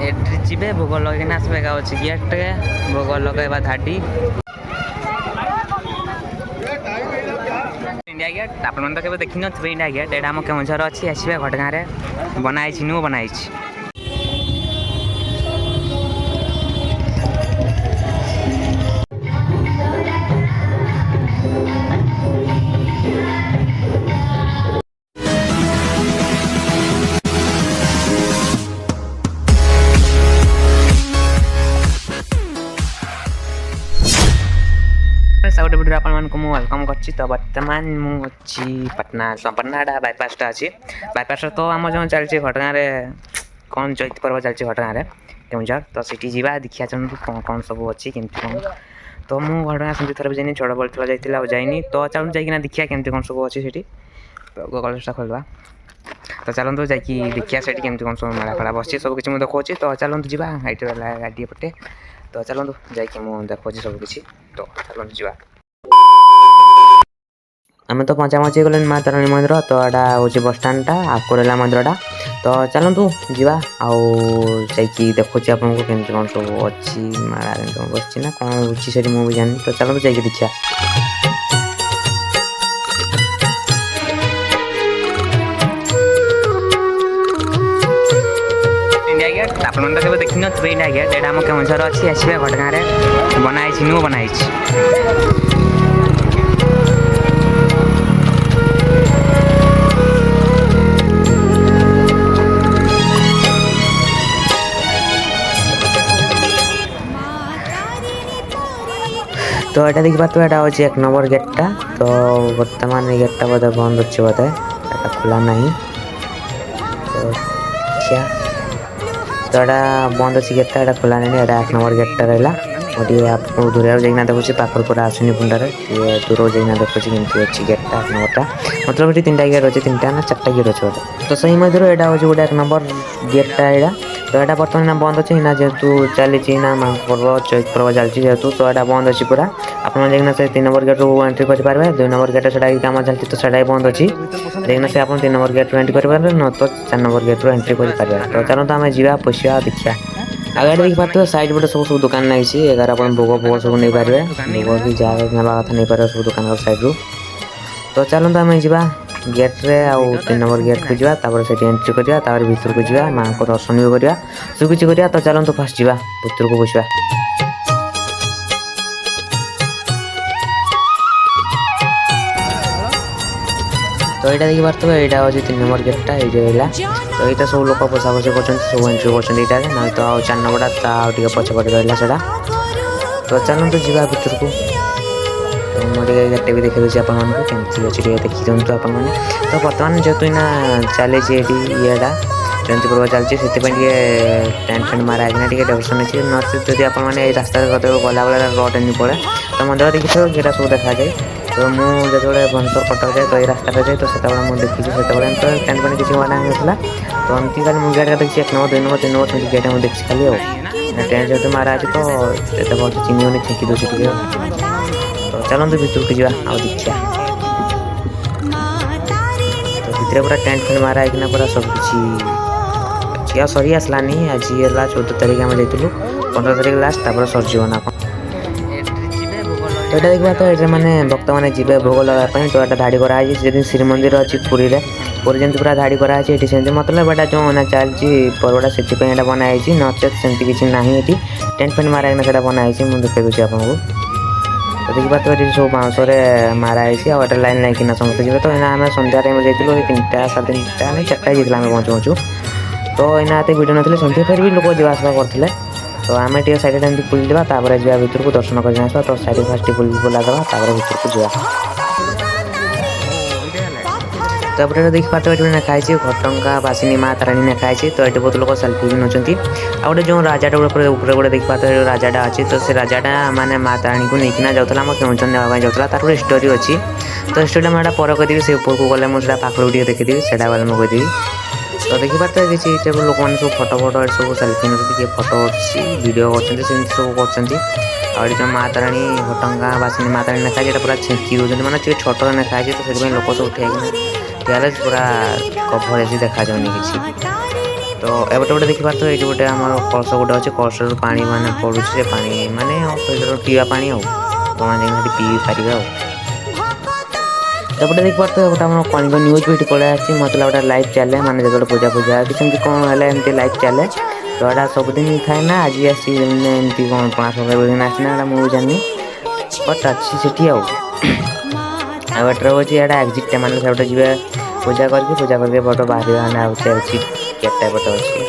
एट्री जीवे भोग लगे आसबे अच्छी गेट भोग लगेगा धाडी इंडिया गेट आप तो देखी नो इंडिया गेट यहाँ आम केवझर अच्छी आसवे घटगाँ बनाई नु बनाई गोटे भिडियो आपको वेलकम करछि। तो वर्तमान मुझे पटना पटनाटा बाईपास अच्छी बाईपास तो आम जो चलती घटगाँ कौन चैत पर्व चलती घटगाँ केवझर तो सीटी जावा देखिया चलते कौन कौन सब अच्छी केमती कौन तो मुझे घटगाँ सेमती थर भी जानी छोड़ बल थोड़ा जाइए जाइनी तो चलते जाइए देखिया केमती कौन सब अच्छी सीटी तो कलेजटा खोलवा तो चलते जाकि देखिया से केमती कौन सब मेला फेला बस सब किसी मुझे देखा तो चलते जावा हाइट गाड़ी पटे तो चलते जाकि मुझे देखा सब किसी तो चलते जावा आम तो पहुँचापहुँची गले माँ तारिणी मंदिर तो यहाँ हूँ बस स्टाण्डटा आकोरेला मंदिरटा तो चलतु जा देखुची आपको केमती कौन सब अच्छी मेला बस ना कौन होची से मुझे जानी तो चलते जा देखिया इंडिया गेट आप तो देखी नो इंडिया गेट यहाँ आम केवझर अच्छी आसवे घटगाँ बनाई नु बनाई तो यहाँ देखी पार्थ यहाँ हूँ एक नंबर गेटा तो बर्तमान गेटा बोधे बंद अच्छे बोधे यहाँ खोला ना तो देखिया तो यहाँ बंद अच्छी गेटा यहाँ खोला नहीं यहाँ 8 नंबर गेटा रहा गोटे आपको दूर जाइना देखुची पाखर पूरा आसुनी पुंडारे दूर जाइना देखुची केमती अच्छी गेटा 8 नंबरटा मतलब ये 3टा गेट अच्छे 3टा ना 4टा गेट अच्छे बोधे तो सही मध्य यहाँ हूँ गोटे 1 नंबर गेटा यहाँ तो यहाँ बर्तमान बंद अच्छे ना जेहेतु चली ना पर्व चैत पर्व चलती जेहेतु तो यहाँ बंद अच्छी पूरा आपना से 3 नंबर गेट एंट्री करेंगे 2 नंबर गेट से कम चलती तो सही बंद अच्छी देखना से आप 3 नंबर गेट एंट्री करेंगे न तो 4 नंबर गेट एंट्री करेंगे तो चलो आम जा पोषा देखिया आगे देखी पार्थ साइड पटे सब सब दुकान लगी एगार आप भोग भोग सब नहीं पारे भोग भी जहाँ ना कथा नहीं पारे सब दुकान साइड रू तो चलते आम जा गेट्रे आउ 3 नंबर गेट को जापर से एंट्री करा भीतर को जा माँ को दर्शन भी करवा सब किसी करा तो चलते फास्ट जा भीतर को बसवा तो यहाँ देखी पार्थ यहाँ हूँ 3 नंबर गेटा ये रहा तो यहाँ सब लोग पोसा पोसी कर सब एंट्री कर ना तो आ 4 नंबरटा पछपटे रहा है तो चलते जा भीतर को तो मुझे गेट भी देखी दूसरी आपमती अच्छी देखी दिखाँ आप तो बर्तमान जेहेतु ना चली येटा जयंती पर्व चलती से टेंट फेंट मारा है डेकोरेशन अच्छी नचेत जब आपने रास्ता गला बेला रोड नहीं पड़े तो मंदिर देखी ये सब देखा जाए तो मुझे जो भुवनेश्वर कटक जाए तो ये रास्ता जाए तो मुझे देखी से तो टेंट फेंट किसी माना होता तो एमती खाली मुझे गेट देखी 1 नंबर 2 नंबर 3 नंबर से गेट मुझे देखी खाली टेंट जो मारा अच्छे तो ये बहुत चिन्ह छेकी दूसरी तो चलते भीतर को जा देखिया तो भितर पूरा टेंट फेंट मारा है पूरा सब किसी सरी आसलानी आज है 14 तारीख आम जाइलु 15 तारीख लास्ट तापर सरजीव ना तो यहाँ देखा तो ये मैंने भक्त मैंने जी भोग लगाई तो यहाँ धाड़ी कराई जब श्रीमंदिर अच्छी पुरी पूरी जमी पूरा धाड़ी कराई सेमती मतलब यहाँ जो ना चलती पर्वटा से बनाई नचेत सेमती किसी ना ये टेंट फेंट मारा है बनाई मुझे देखा दूसरी आपको तो देखी पार्थ ये सब बाउंस माराई आठ लाइन लाइन समस्त जी तो यहाँ आम सन्ध्या टाइम जाइलु 3टा 3:30 नहीं 4टा जाइए आम पहुँचु पहुँचु तो यहाँ एत भिड़ ना सेमती फिर भी लोग जावासवा करते तो आम टे साइड एमती बुलवा जा भर को दर्शन कर तो साइड फास्ट बुला देवा भर को जा तो ये देखी पार्थ ये लिखाई घटंगा बासिनी माँ तारिणी लिखाई तो ये बहुत लोग सेल्फी भी नौकरी आ गए जो राजाटा गोटे देखी पार्थ राजाटा अच्छी तो से राजाटा माने माँ तारिणी को लेकिन जाऊला आम केवझर नापी जाऊला तार गोटे स्टोरी अच्छी तो स्टोरी मुझे परे कहदेवी से ऊपर को गले मुझे पाखर टे देखीदेवी से मुझे कहदेवी तो देखी पार्थ किसी लोक मैंने सब फटो फटो सब सेल्फी नौ किए फटो वीडियो कर सब कर जो माँ तारिणी घटंगा बासिनी माँ तारिणी लिखाई पूरा छेकी दूसरी मैंने छोट लिखाई तो से लोक सब ठिया पूरा कभर देखा जाऊनी किसी तो एबटे गोटे देखिपार तो ये गोटे आम कलश गोटे अच्छे कलश पा मैंने पड़ू से पा मानने पीवा पा आप पी पारे आउटे देखिपार तो गोटे आम कलिंग न्यूज भी पलि आसी मतलब गोटे लाइव चले माने जो पूजा पूजा कि कौन है एमती लाइव चले तो यहाँ सबुदिन थाए ना आज आसी एमती कौन पणा दिन आसना मुझे जानी बट अच्छी से आउटर हूँ यहाँ एक्जिट मैंने से जी पूजा करके बट बाहर अच्छी गेटा बट अच्छी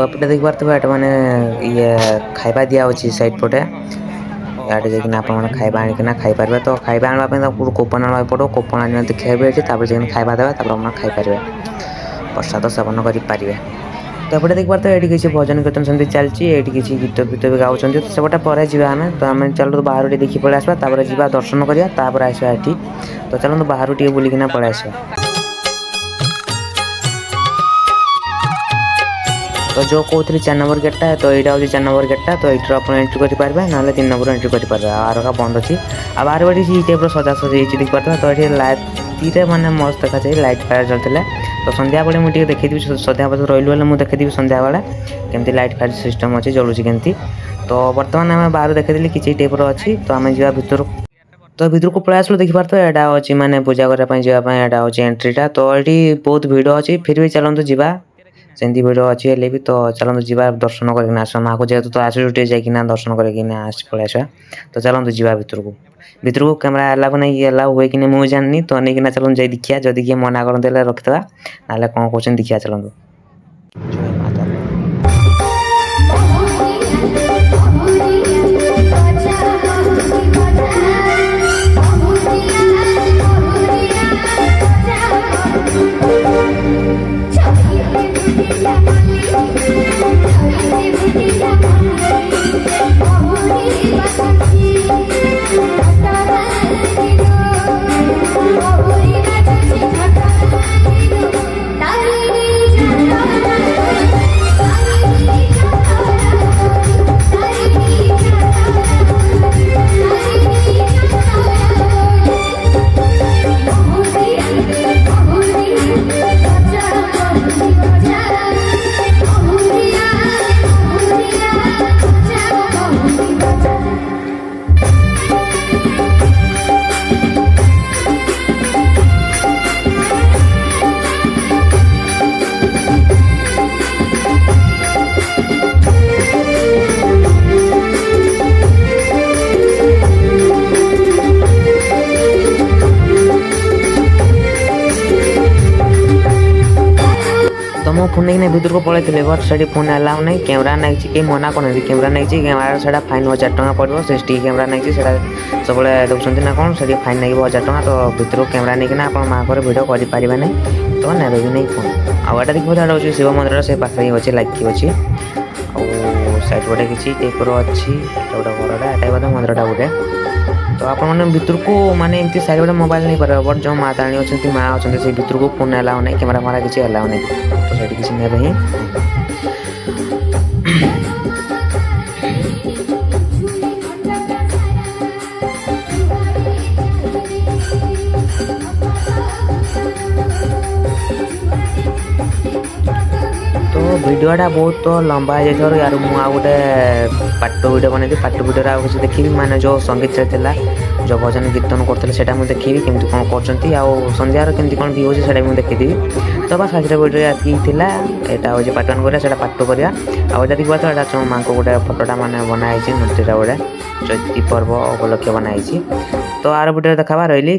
आपटे देख पारे ये मैंने ये खाइबा दिया साइड पटे इटे जाकि आप खाइबा आनिकना खाईपारे तो खाइबा आने कूपन आना पड़ो कूपन आने देखेबे ये खाइबा देवे खाईपारे प्रसाद सेवन करें तो एपटे देख पारे तो ये किसी भजन कीर्तन सेमती चलती ये किसी गीत गीत भी गाँव तो सेपटे पर आम तो आम चलो बाहर देखी पलि आसवा जा दर्शन करापर आसवा ये तो चलो बाहर टे बुलिकिना पलि आसवा तो जो कहते 4 नंबर गेटा तो यहाँ हूँ 4 नंबर गेटा तो ये आप एंट्री करेंगे ना 3 नंबर एंट्री करेंगे आर का बंद अच्छी आ बाहर बाटी ये टाइप सजा सजी देख पारे तो ये लाइट मैंने मस्त देखा जाए लाइट फायर चलता तो संध्या बेले मुझे देखी सन्ध्या बस रही मुझे देखी सन्ध्या बेले केमती लाइट फायर सिस्टम अच्छी जलूसी केमती तो बर्तमान आम बाहर देखी किसी टाइप अच्छी तो आम जा भर तो भर को पलि आसलु देखी पारे तो यहाँ अच्छी मैंने पूजा करने जावाई यहाँ हूँ एंट्रीटा तो ये बहुत भिड़ अच्छी फिर भी चलते जा सेमती भिड़ अच्छी है भी तो चलते जा दर्शन करना आस माँ को जेहतु तो आसुटे जाना दर्शन करना पलि आसवा तो चलते जा भर को कैमेरा अलाउ नहीं अलाउ हुए कि नहीं मुझे जाननी तो नहीं चलो जाए देखिए जदि किए मना करते रखिदा ना कौन कौन देखिए चलते तो मो फोन नहीं भर को पलि बट से फोन अलाउ नहीं कैमरा नहीं कहीं मना करना कैमरा नहीं कैमरा से फाइन 1000 टଙ୍କା पड़ो से कैमरा नहीं सब देखते ना कौन से फाइन नहीं 1000 टଙ୍କା तो भर कैमरा नहीं आप माँ को भिड करें ना तो ने भी नहीं फोन आटा देखो हूँ शिव मंदिर से पाखे अच्छे लगी अच्छी साइड पटे किसी टाइप अच्छी गोटे घरटा एटा बोधे मंदिरटा गोटे तो आप भर को माने एमती साइड गोटे मोबाइल नहीं पारे बट जो माताणी अच्छी माँ अच्छे से भर को फोन अलाउ नहीं कैमरा मारा किसी अलाउ नहीं तो से किसी ने ही तो वीडियोटा बहुत लंबा है यार मुझे गोटे पार्ट वीडियो बन पार्ट वीडियो आगे किसी देखी माने जो संगीत चलता जो भजन कीर्तन करते मुझे देखी केमती कौन कर संध्यार केमती कौन भी होती है मुझे देखी तो बस आज वीडियो ये यहाँ हूँ पार्ट 1 करा पार्ट 2 करा आटा देखा तो यहाँ माँ को गोटे फटोटा मैंने बनाई मूर्तिटा गोटे चैती पर्व उपलक्ष्य बनाई तो आर वीडियो देखा रही।